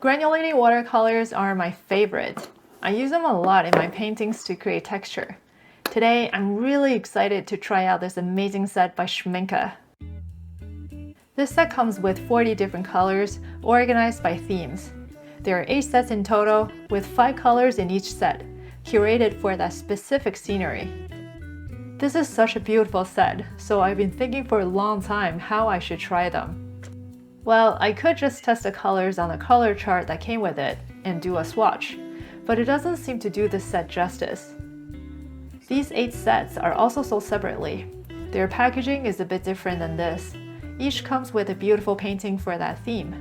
Granulating watercolors are my favorite. I use them a lot in my paintings to create texture. Today, I'm really excited to try out this amazing set by Schmincke. This set comes with 40 different colors, organized by themes. There are 8 sets in total, with 5 colors in each set, curated for that specific scenery. This is such a beautiful set, so I've been thinking for a long time how I should try them. Well, I could just test the colors on the color chart that came with it and do a swatch, but it doesn't seem to do this set justice. These 8 sets are also sold separately. Their packaging is a bit different than this. Each comes with a beautiful painting for that theme.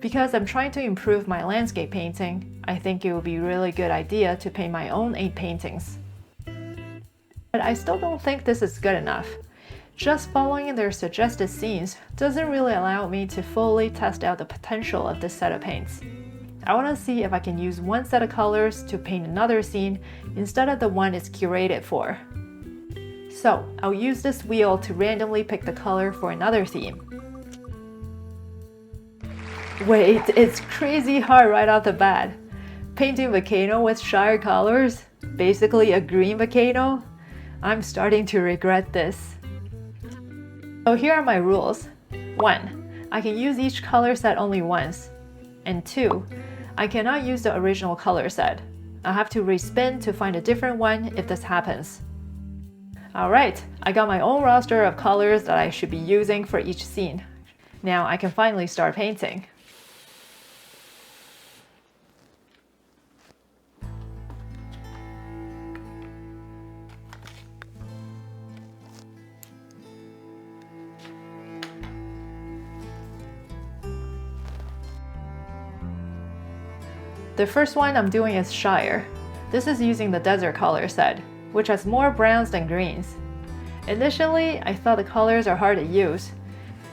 Because I'm trying to improve my landscape painting, I think it would be a really good idea to paint my own 8 paintings. But I still don't think this is good enough. Just following their suggested scenes doesn't really allow me to fully test out the potential of this set of paints. I want to see if I can use one set of colors to paint another scene instead of the one it's curated for. So I'll use this wheel to randomly pick the color for another theme. Wait, it's crazy hard right off the bat. Painting volcano with Shire colors? Basically a green volcano? I'm starting to regret this. So here are my rules. 1. I can use each color set only once. And 2. I cannot use the original color set. I'll have to respin to find a different one if this happens. Alright, I got my own roster of colors that I should be using for each scene. Now I can finally start painting. The first one I'm doing is Shire. This is using the desert color set, which has more browns than greens. Initially, I thought the colors are hard to use,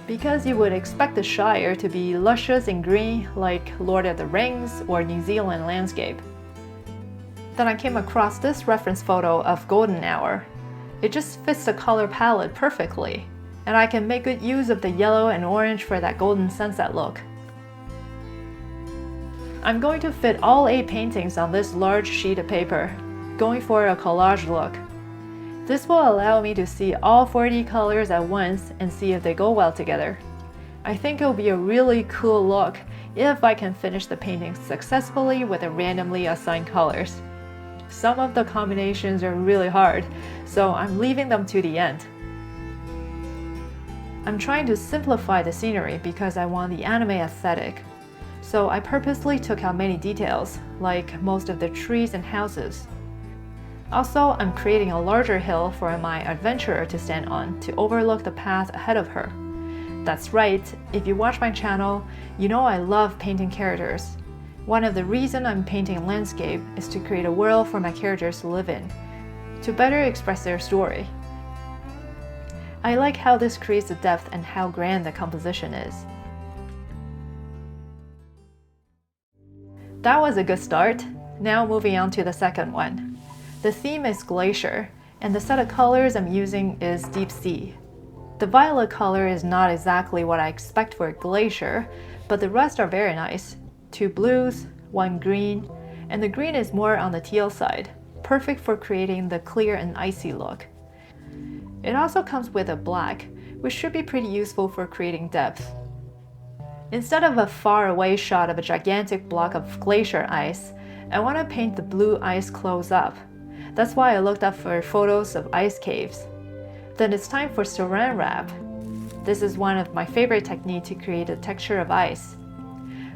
because you would expect the Shire to be luscious in green like Lord of the Rings or New Zealand landscape. Then I came across this reference photo of Golden Hour. It just fits the color palette perfectly, and I can make good use of the yellow and orange for that golden sunset look. I'm going to fit all 8 paintings on this large sheet of paper, going for a collage look. This will allow me to see all 40 colors at once and see if they go well together. I think it will be a really cool look if I can finish the painting successfully with the randomly assigned colors. Some of the combinations are really hard, so I'm leaving them to the end. I'm trying to simplify the scenery because I want the anime aesthetic. So I purposely took out many details, like most of the trees and houses. Also, I'm creating a larger hill for my adventurer to stand on to overlook the path ahead of her. That's right, if you watch my channel, you know I love painting characters. One of the reasons I'm painting landscape is to create a world for my characters to live in, to better express their story. I like how this creates the depth and how grand the composition is. That was a good start. Now moving on to the second one. The theme is Glacier, and the set of colors I'm using is Deep Sea. The violet color is not exactly what I expect for Glacier, but the rest are very nice. 2 blues, 1 green, and the green is more on the teal side, perfect for creating the clear and icy look. It also comes with a black, which should be pretty useful for creating depth. Instead of a far-away shot of a gigantic block of glacier ice, I want to paint the blue ice close up. That's why I looked up for photos of ice caves. Then it's time for saran wrap. This is one of my favorite techniques to create a texture of ice.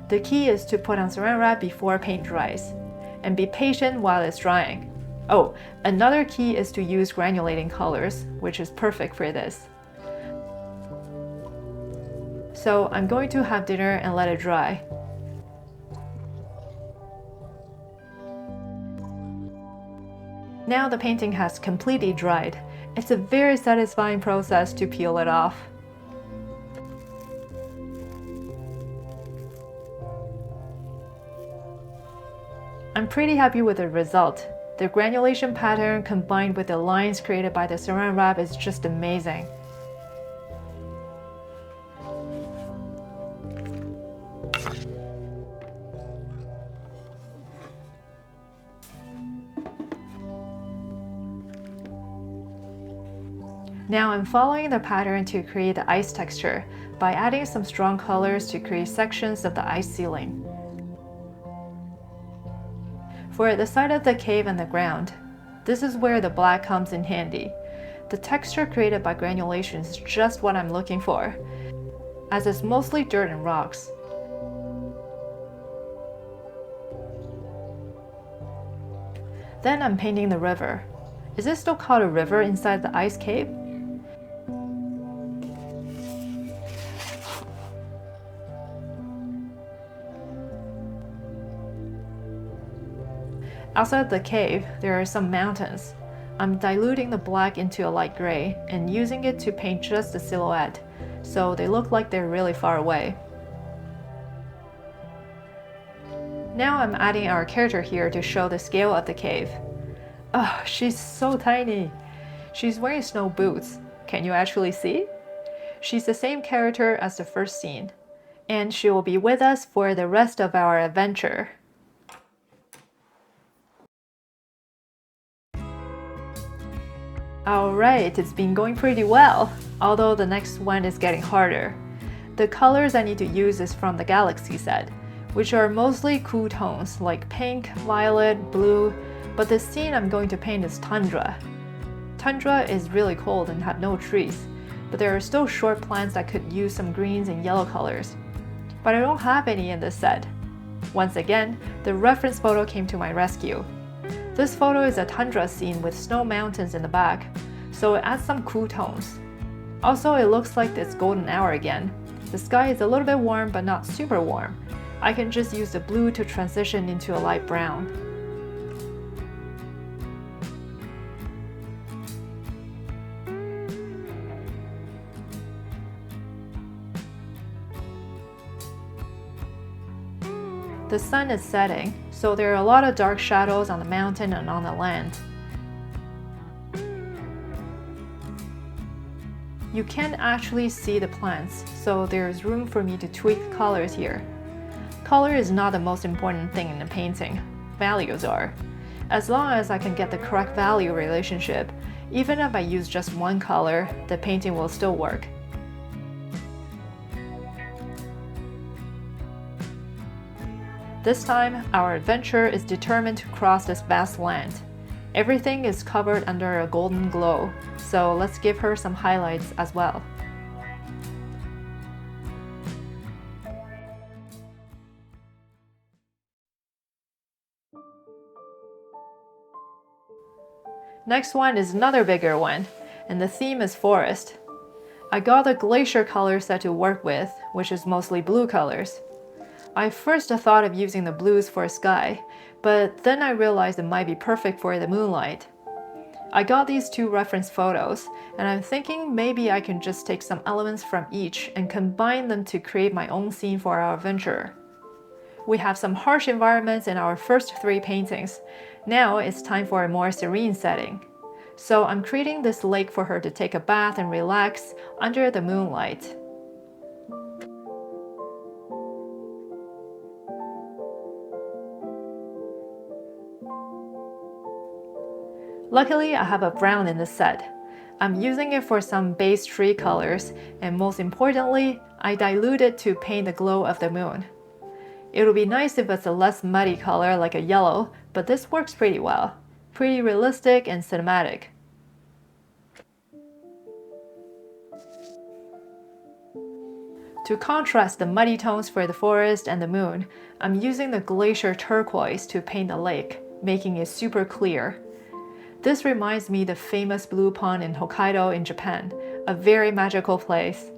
The key is to put on saran wrap before paint dries, and be patient while it's drying. Oh, another key is to use granulating colors, which is perfect for this. So I'm going to have dinner and let it dry. Now the painting has completely dried. It's a very satisfying process to peel it off. I'm pretty happy with the result. The granulation pattern combined with the lines created by the saran wrap is just amazing. Now I'm following the pattern to create the ice texture by adding some strong colors to create sections of the ice ceiling. For the side of the cave and the ground, this is where the black comes in handy. The texture created by granulation is just what I'm looking for, as it's mostly dirt and rocks. Then I'm painting the river. Is it still called a river inside the ice cave? Outside the cave, there are some mountains. I'm diluting the black into a light gray and using it to paint just the silhouette, so they look like they're really far away. Now I'm adding our character here to show the scale of the cave. Oh, she's so tiny! She's wearing snow boots. Can you actually see? She's the same character as the first scene, and she will be with us for the rest of our adventure. Alright, it's been going pretty well, although the next one is getting harder. The colors I need to use is from the Galaxy set, which are mostly cool tones like pink, violet, blue, but the scene I'm going to paint is Tundra. Tundra is really cold and have no trees, but there are still short plants that could use some greens and yellow colors. But I don't have any in this set. Once again, the reference photo came to my rescue. This photo is a tundra scene with snow mountains in the back, so it adds some cool tones. Also, it looks like it's golden hour again. The sky is a little bit warm but not super warm. I can just use the blue to transition into a light brown. The sun is setting, so there are a lot of dark shadows on the mountain and on the land. You can't actually see the plants, so there's room for me to tweak colors here. Color is not the most important thing in a painting. Values are. As long as I can get the correct value relationship, even if I use just one color, the painting will still work. This time, our adventurer is determined to cross this vast land. Everything is covered under a golden glow, so let's give her some highlights as well. Next one is another bigger one, and the theme is forest. I got the Glacier color set to work with, which is mostly blue colors. I first thought of using the blues for sky, but then I realized it might be perfect for the moonlight. I got these two reference photos, and I'm thinking maybe I can just take some elements from each and combine them to create my own scene for our adventure. We have some harsh environments in our first three paintings. Now it's time for a more serene setting. So I'm creating this lake for her to take a bath and relax under the moonlight. Luckily, I have a brown in this set. I'm using it for some base tree colors, and most importantly, I dilute it to paint the glow of the moon. It'll be nice if it's a less muddy color like a yellow, but this works pretty well. Pretty realistic and cinematic. To contrast the muddy tones for the forest and the moon, I'm using the Glacier turquoise to paint the lake, making it super clear. This reminds me of the famous blue pond in Hokkaido in Japan, a very magical place.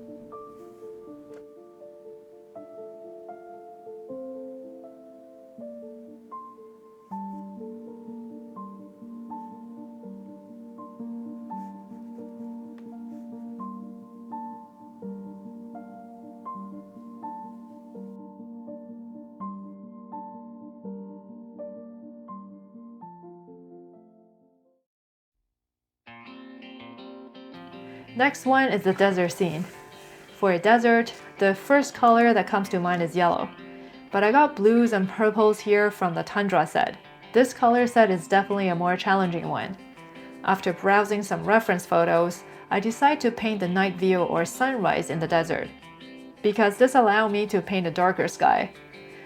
Next one is the desert scene. For a desert, the first color that comes to mind is yellow. But I got blues and purples here from the Tundra set. This color set is definitely a more challenging one. After browsing some reference photos, I decided to paint the night view or sunrise in the desert, because this allowed me to paint a darker sky.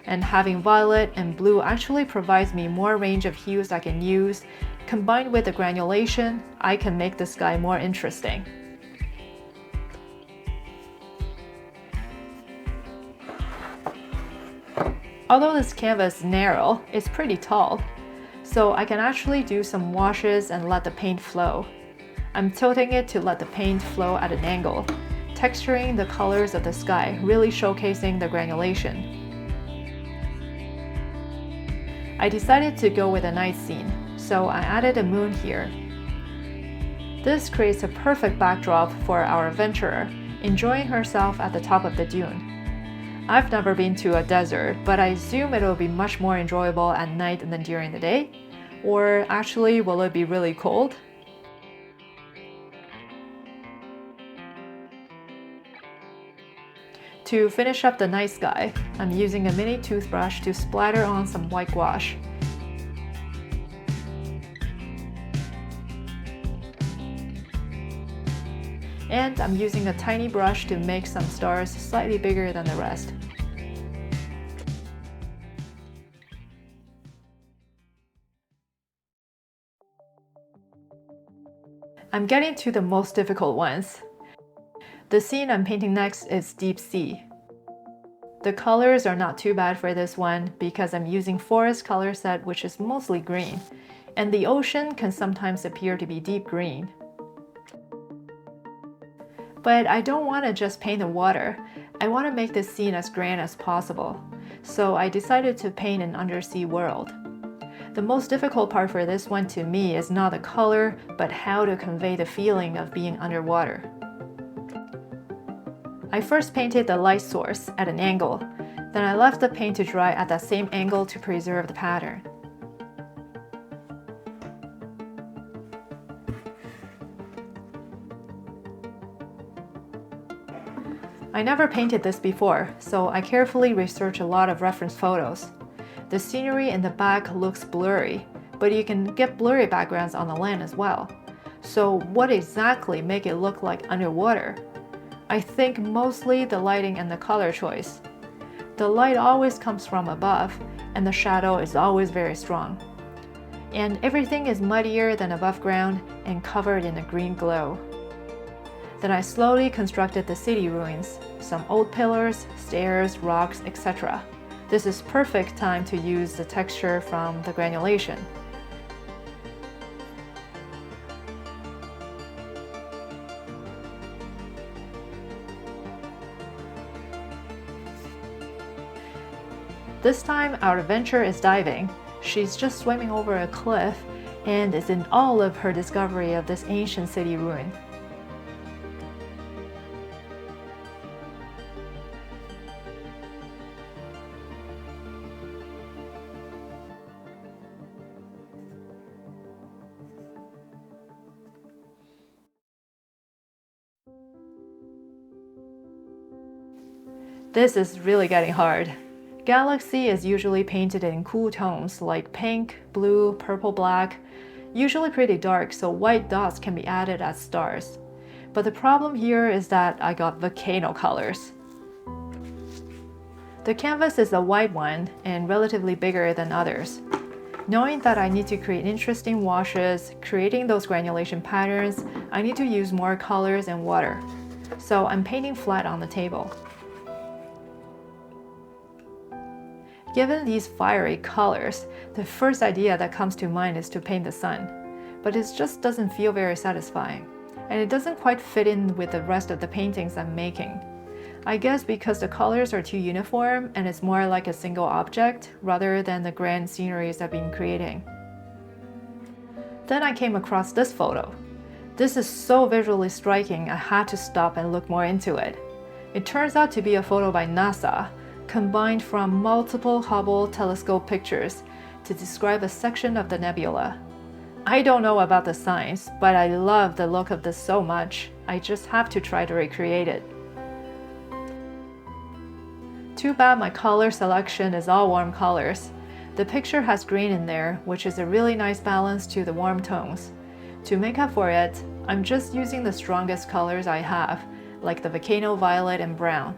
And having violet and blue actually provides me more range of hues I can use. Combined with the granulation, I can make the sky more interesting. Although this canvas is narrow, it's pretty tall, so I can actually do some washes and let the paint flow. I'm tilting it to let the paint flow at an angle, texturing the colors of the sky, really showcasing the granulation. I decided to go with a night scene, so I added a moon here. This creates a perfect backdrop for our adventurer, enjoying herself at the top of the dune. I've never been to a desert, but I assume it'll be much more enjoyable at night than during the day. Or actually, will it be really cold? To finish up the night sky, I'm using a mini toothbrush to splatter on some white gouache. And I'm using a tiny brush to make some stars slightly bigger than the rest. I'm getting to the most difficult ones. The scene I'm painting next is deep sea. The colors are not too bad for this one because I'm using forest color set, which is mostly green, and the ocean can sometimes appear to be deep green. But I don't want to just paint the water. I want to make this scene as grand as possible. So I decided to paint an undersea world. The most difficult part for this one to me is not the color, but how to convey the feeling of being underwater. I first painted the light source at an angle, then I left the paint to dry at that same angle to preserve the pattern. I never painted this before, so I carefully researched a lot of reference photos. The scenery in the back looks blurry, but you can get blurry backgrounds on the land as well. So what exactly make it look like underwater? I think mostly the lighting and the color choice. The light always comes from above, and the shadow is always very strong. And everything is muddier than above ground and covered in a green glow. Then I slowly constructed the city ruins, some old pillars, stairs, rocks, etc. This is perfect time to use the texture from the granulation. This time our adventurer is diving. She's just swimming over a cliff and is in awe of her discovery of this ancient city ruin. This is really getting hard. Galaxy is usually painted in cool tones like pink, blue, purple, black, usually pretty dark, so white dots can be added as stars. But the problem here is that I got volcano colors. The canvas is a white one and relatively bigger than others. Knowing that I need to create interesting washes, creating those granulation patterns, I need to use more colors and water. So I'm painting flat on the table. Given these fiery colors, the first idea that comes to mind is to paint the sun, but it just doesn't feel very satisfying, and it doesn't quite fit in with the rest of the paintings I'm making. I guess because the colors are too uniform and it's more like a single object rather than the grand sceneries I've been creating. Then I came across this photo. This is so visually striking I had to stop and look more into it. It turns out to be a photo by NASA, combined from multiple Hubble telescope pictures to describe a section of the nebula. I don't know about the science, but I love the look of this so much, I just have to try to recreate it. Too bad my color selection is all warm colors. The picture has green in there, which is a really nice balance to the warm tones. To make up for it, I'm just using the strongest colors I have, like the volcano violet and brown.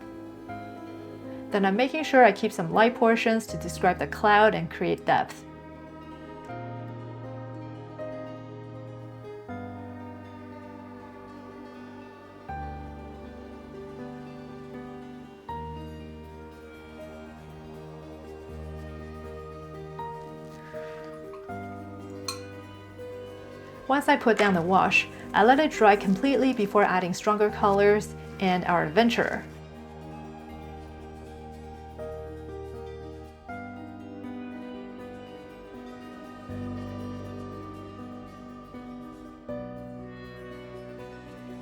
Then I'm making sure I keep some light portions to describe the cloud and create depth. Once I put down the wash, I let it dry completely before adding stronger colors and our adventurer.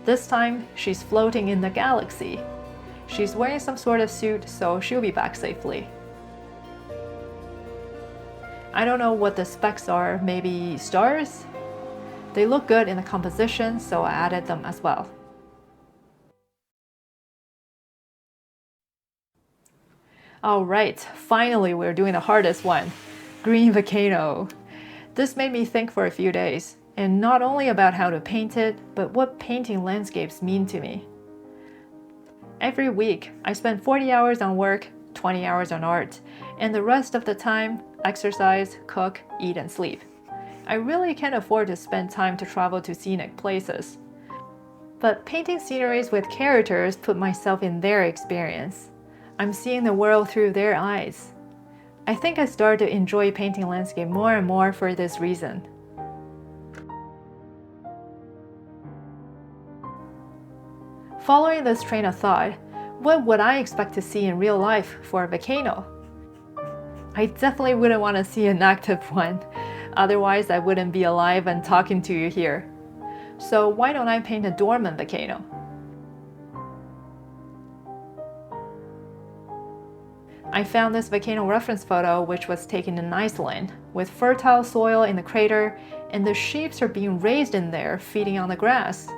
This time, she's floating in the galaxy. She's wearing some sort of suit, so she'll be back safely. I don't know what the specs are, maybe stars? They look good in the composition, so I added them as well. Alright, finally we're doing the hardest one, green volcano. This made me think for a few days, and not only about how to paint it, but what painting landscapes mean to me. Every week, I spend 40 hours on work, 20 hours on art, and the rest of the time, exercise, cook, eat, and sleep. I really can't afford to spend time to travel to scenic places. But painting sceneries with characters put myself in their experience. I'm seeing the world through their eyes. I think I started to enjoy painting landscape more and more for this reason. Following this train of thought, what would I expect to see in real life for a volcano? I definitely wouldn't want to see an active one. Otherwise, I wouldn't be alive and talking to you here. So why don't I paint a dormant volcano? I found this volcano reference photo which was taken in Iceland, with fertile soil in the crater, and the sheep are being raised in there, feeding on the grass.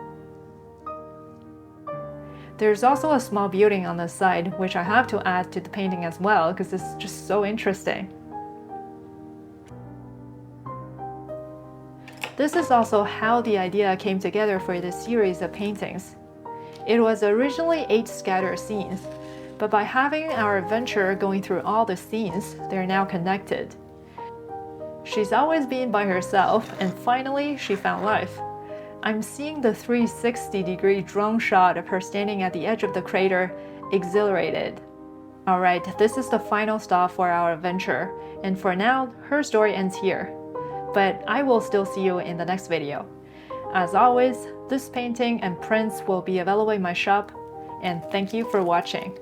There's also a small building on the side, which I have to add to the painting as well, because it's just so interesting. This is also how the idea came together for this series of paintings. It was originally 8 scattered scenes, but by having our adventurer going through all the scenes, they're now connected. She's always been by herself, and finally she found life. I'm seeing the 360-degree drone shot of her standing at the edge of the crater, exhilarated. Alright, this is the final stop for our adventure, and for now, her story ends here. But I will still see you in the next video. As always, this painting and prints will be available in my shop, and thank you for watching.